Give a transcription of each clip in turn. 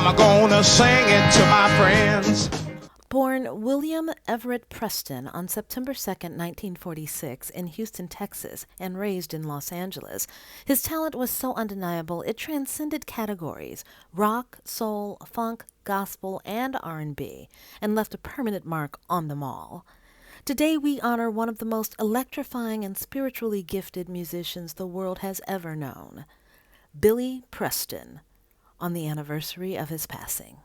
I'm gonna sing it to my friends. Born William Everett Preston on September 2nd, 1946, in Houston, Texas, and raised in Los Angeles, his talent was so undeniable it transcended categories: rock, soul, funk, gospel, and R&B, and left a permanent mark on them all. Today we honor one of the most electrifying and spiritually gifted musicians the world has ever known, Billy Preston, on the anniversary of his passing.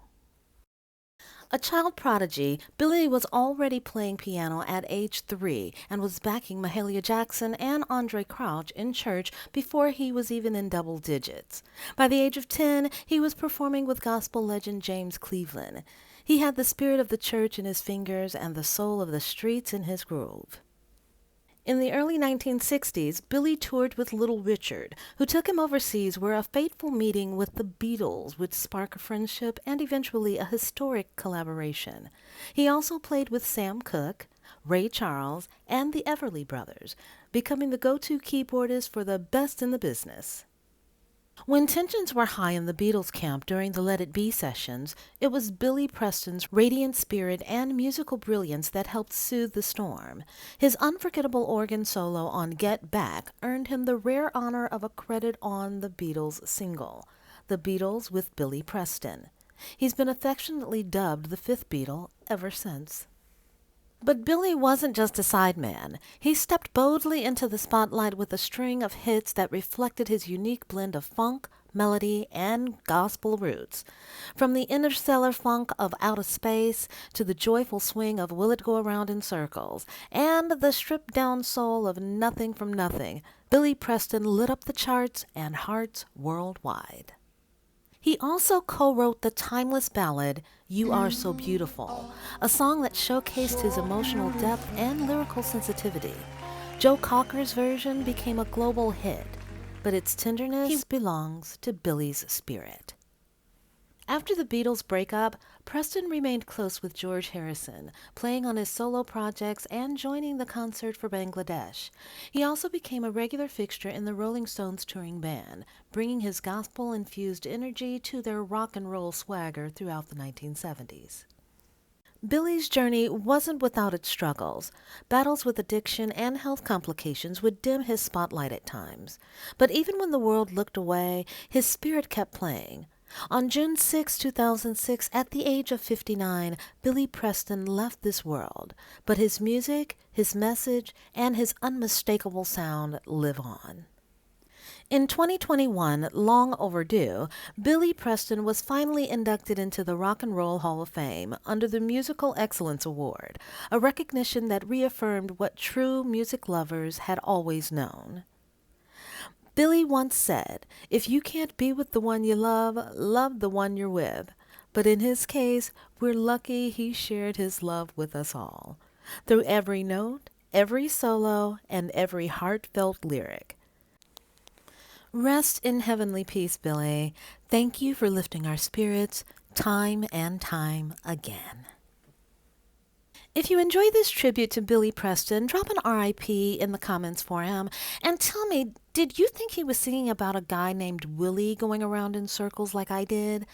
A child prodigy, Billy was already playing piano at age 3 and was backing Mahalia Jackson and Andre Crouch in church before he was even in double digits. By the age of 10, he was performing with gospel legend James Cleveland. He had the spirit of the church in his fingers and the soul of the streets in his groove. In the early 1960s, Billy toured with Little Richard, who took him overseas where a fateful meeting with the Beatles would spark a friendship and eventually a historic collaboration. He also played with Sam Cooke, Ray Charles, and the Everly Brothers, becoming the go-to keyboardist for the best in the business. When tensions were high in the Beatles camp during the Let It Be sessions, it was Billy Preston's radiant spirit and musical brilliance that helped soothe the storm. His unforgettable organ solo on Get Back earned him the rare honor of a credit on the Beatles single, The Beatles with Billy Preston. He's been affectionately dubbed the Fifth Beatle ever since. But Billy wasn't just a sideman. He stepped boldly into the spotlight with a string of hits that reflected his unique blend of funk, melody, and gospel roots. From the interstellar funk of Outa-Space to the joyful swing of Will It Go Around in Circles, and the stripped-down soul of Nothing from Nothing, Billy Preston lit up the charts and hearts worldwide. He also co-wrote the timeless ballad, You Are So Beautiful, a song that showcased his emotional depth and lyrical sensitivity. Joe Cocker's version became a global hit, but its tenderness belongs to Billy's spirit. After the Beatles' breakup, Preston remained close with George Harrison, playing on his solo projects and joining the Concert for Bangladesh. He also became a regular fixture in the Rolling Stones touring band, bringing his gospel-infused energy to their rock and roll swagger throughout the 1970s. Billy's journey wasn't without its struggles. Battles with addiction and health complications would dim his spotlight at times. But even when the world looked away, his spirit kept playing. On June 6, 2006, at the age of 59, Billy Preston left this world, but his music, his message, and his unmistakable sound live on. In 2021, long overdue, Billy Preston was finally inducted into the Rock and Roll Hall of Fame under the Musical Excellence Award, a recognition that reaffirmed what true music lovers had always known. Billy once said, "If you can't be with the one you love, love the one you're with." But in his case, we're lucky he shared his love with us all, through every note, every solo, and every heartfelt lyric. Rest in heavenly peace, Billy. Thank you for lifting our spirits time and time again. If you enjoyed this tribute to Billy Preston, drop an RIP in the comments for him and tell me, did you think he was singing about a guy named Willie going around in circles like I did?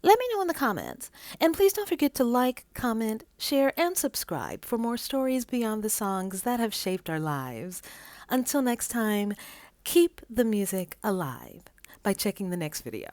Let me know in the comments. And please don't forget to like, comment, share, and subscribe for more stories beyond the songs that have shaped our lives. Until next time, keep the music alive by checking the next video.